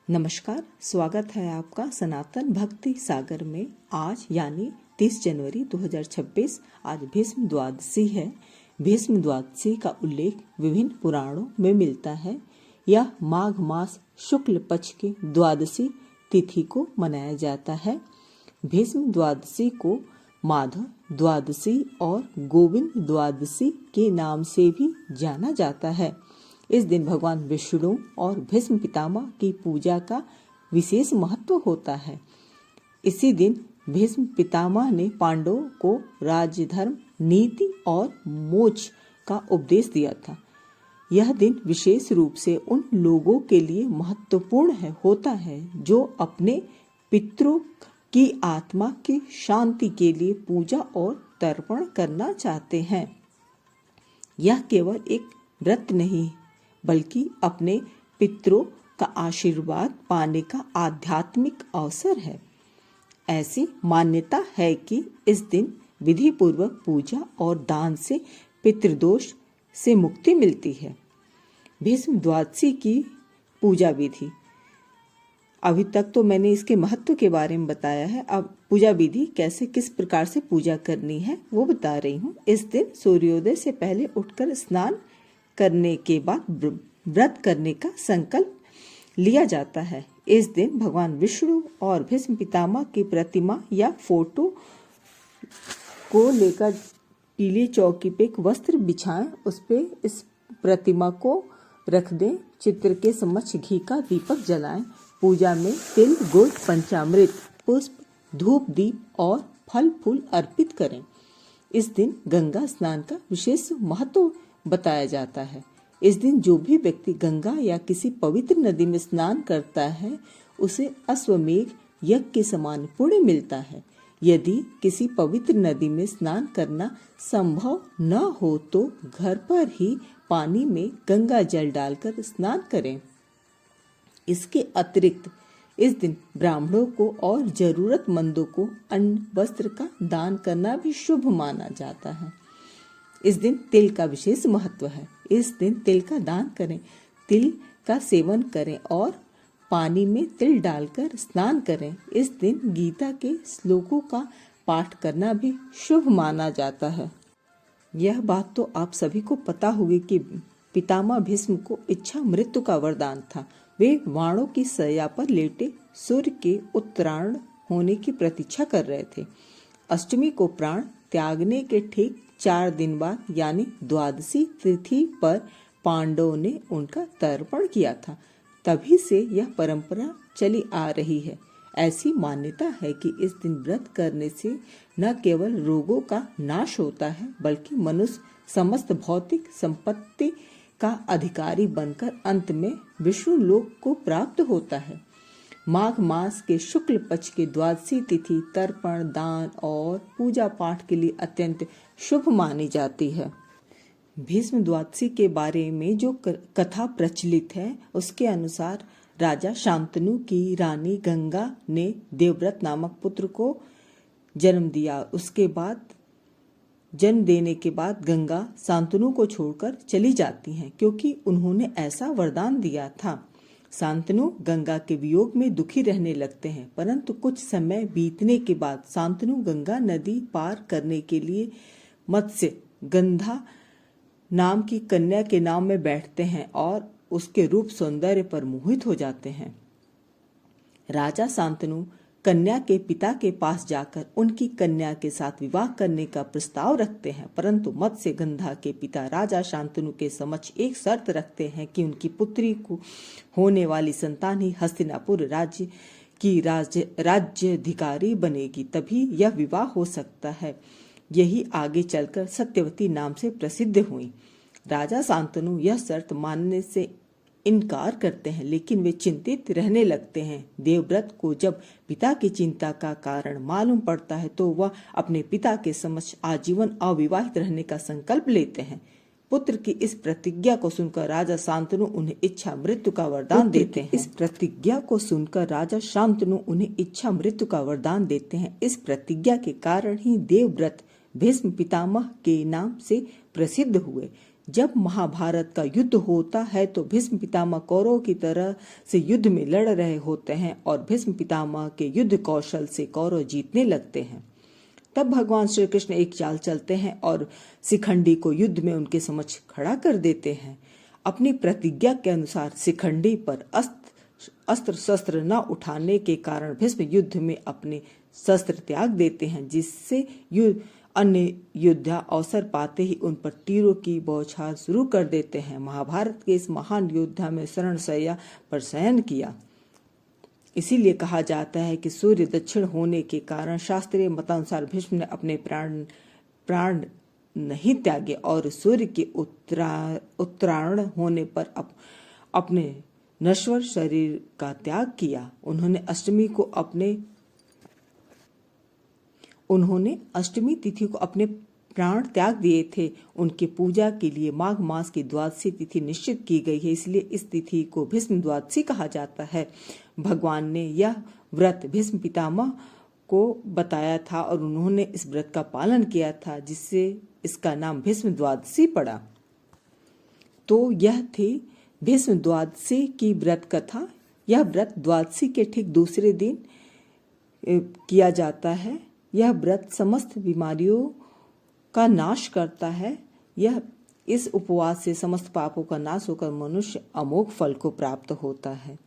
नमस्कार, स्वागत है आपका सनातन भक्ति सागर में। आज यानी 30 जनवरी 2026 आज भीष्म द्वादशी है। भीष्म द्वादशी का उल्लेख विभिन्न पुराणों में मिलता है। यह माघ मास शुक्ल पक्ष की द्वादशी तिथि को मनाया जाता है। भीष्म द्वादशी को माधव द्वादशी और गोविंद द्वादशी के नाम से भी जाना जाता है। इस दिन भगवान विष्णु और भीष्म पितामह की पूजा का विशेष महत्व होता है। इसी दिन भीष्म पितामह ने पांडवों को राज्य धर्म, नीति और मोक्ष का उपदेश दिया था। यह दिन विशेष रूप से उन लोगों के लिए महत्वपूर्ण होता है जो अपने पितरों की आत्मा की शांति के लिए पूजा और तर्पण करना चाहते हैं। यह केवल एक व्रत नहीं बल्कि अपने पितरों का आशीर्वाद पाने का आध्यात्मिक अवसर है। ऐसी मान्यता है कि इस दिन विधि पूर्वक पूजा और दान से पितृदोष से मुक्ति मिलती है। भीष्म द्वादशी की पूजा विधि, अभी तक तो मैंने इसके महत्व के बारे में बताया है। अब पूजा विधि कैसे किस प्रकार से पूजा करनी है वो बता रही हूँ। इस दिन सूर्योदय से पहले उठकर स्नान करने के बाद व्रत करने का संकल्प लिया जाता है। इस दिन भगवान विष्णु और भीष्म पितामह की प्रतिमा या फोटो को लेकर पीली चौकी पे एक वस्त्र बिछाएं, उस पे इस प्रतिमा को रख दें। चित्र के समक्ष घी का दीपक जलाएं। पूजा में तिल, गुड़, पंचामृत, पुष्प, धूप, दीप और फल फूल अर्पित करें। इस दिन गंगा स्नान का विशेष महत्व बताया जाता है। इस दिन जो भी व्यक्ति गंगा या किसी पवित्र नदी में स्नान करता है उसे अश्वमेघ यज्ञ के समान पुण्य मिलता है। यदि किसी पवित्र नदी में स्नान करना संभव न हो तो घर पर ही पानी में गंगा जल डालकर स्नान करें। इसके अतिरिक्त इस दिन ब्राह्मणों को और जरूरतमंदों को अन्न वस्त्र का दान करना भी शुभ माना जाता है। इस दिन तिल का विशेष महत्व है। इस दिन तिल का दान करें, तिल का सेवन करें और पानी में तिल डालकर स्नान करें। इस दिन गीता के श्लोकों का पाठ करना भी शुभ माना जाता है। यह बात तो आप सभी को पता होगी कि पितामह भीष्म को इच्छा मृत्यु का वरदान था। वे वाणों की शैया पर लेटे सूर्य के उत्तरायण होने की प्रतीक्षा कर रहे थे। अष्टमी को प्राण त्यागने के ठीक 4 दिन बाद यानी द्वादशी तिथि पर पांडवों ने उनका तर्पण किया था। तभी से यह परंपरा चली आ रही है। ऐसी मान्यता है कि इस दिन व्रत करने से न केवल रोगों का नाश होता है बल्कि मनुष्य समस्त भौतिक संपत्ति का अधिकारी बनकर अंत में विष्णु लोक को प्राप्त होता है। माघ मास के शुक्ल पक्ष की द्वादशी तिथि तर्पण, दान और पूजा पाठ के लिए अत्यंत शुभ मानी जाती है। भीष्म द्वादशी के बारे में जो कथा प्रचलित है उसके अनुसार राजा शांतनु की रानी गंगा ने देवव्रत नामक पुत्र को जन्म दिया। उसके बाद जन्म देने के बाद गंगा शांतनु को छोड़कर चली जाती हैं क्योंकि उन्होंने ऐसा वरदान दिया था। शांतनु गंगा के वियोग में दुखी रहने लगते हैं, परंतु कुछ समय बीतने के बाद शांतनु गंगा नदी पार करने के लिए मत्स्य गंधा नाम की कन्या के नाम में बैठते हैं और उसके रूप सौंदर्य पर मोहित हो जाते हैं। राजा शांतनु कन्या के पिता के पास जाकर उनकी कन्या के साथ विवाह करने का प्रस्ताव रखते हैं, परंतु मत्स्य गंधा के पिता राजा शांतनु के समक्ष एक शर्त रखते हैं कि उनकी पुत्री को होने वाली संतान ही हस्तिनापुर राज्य की राज्याधिकारी बनेगी, तभी यह विवाह हो सकता है। यही आगे चलकर सत्यवती नाम से प्रसिद्ध हुई। राजा शांतनु यह शर्त मानने से इनकार करते हैं, लेकिन वे चिंतित रहने लगते हैं। देवव्रत को जब पिता की चिंता का कारण मालूम पड़ता है तो वह अपने पिता के समक्ष आजीवन अविवाहित रहने का संकल्प लेते हैं। पुत्र की इस प्रतिज्ञा को सुनकर राजा शांतनु उन्हें इच्छा मृत्यु का वरदान देते हैं। इस प्रतिज्ञा को सुनकर राजा शांतनु उन्हें इच्छा मृत्यु का वरदान देते हैं। इस प्रतिज्ञा के कारण ही देवव्रत भीष्म पितामह के नाम से प्रसिद्ध हुए। जब महाभारत का युद्ध होता है तो भीष्म पितामह कौरवों की तरह से युद्ध में लड़ रहे होते हैं और भीष्म पितामह के युद्ध कौशल से कौरव जीतने लगते हैं। तब भगवान श्री कृष्ण एक चाल चलते हैं और शिखंडी को युद्ध में उनके समक्ष खड़ा कर देते हैं। अपनी प्रतिज्ञा के अनुसार शिखंडी पर अस्त्र शस्त्र न उठाने के कारण भीष्म युद्ध में अपने शस्त्र त्याग देते हैं, जिससे अन्य योद्धा अवसर पाते ही उन पर तीरों की बौछार शुरू कर देते हैं। महाभारत के इस महान योद्धा में शरणशैया पर शयन किया। इसीलिए कहा जाता है कि सूर्य दक्षिण होने के कारण शास्त्रीय मतानुसार भीष्म ने अपने प्राण नहीं त्यागे और सूर्य के उत्तरायण होने पर अपने नश्वर शरीर का त्याग किया। उन्होंने अष्टमी तिथि को अपने प्राण त्याग दिए थे। उनके पूजा के लिए माघ मास की द्वादशी तिथि निश्चित की गई है, इसलिए इस तिथि को भीष्म द्वादशी कहा जाता है। भगवान ने यह व्रत भीष्म पितामह को बताया था और उन्होंने इस व्रत का पालन किया था, जिससे इसका नाम भीष्म द्वादशी पड़ा। तो यह थी भीष्म द्वादशी की व्रत कथा। यह व्रत द्वादशी के ठीक दूसरे दिन किया जाता है। यह व्रत समस्त बीमारियों का नाश करता है। इस उपवास से समस्त पापों का नाश होकर मनुष्य अमोघ फल को प्राप्त होता है।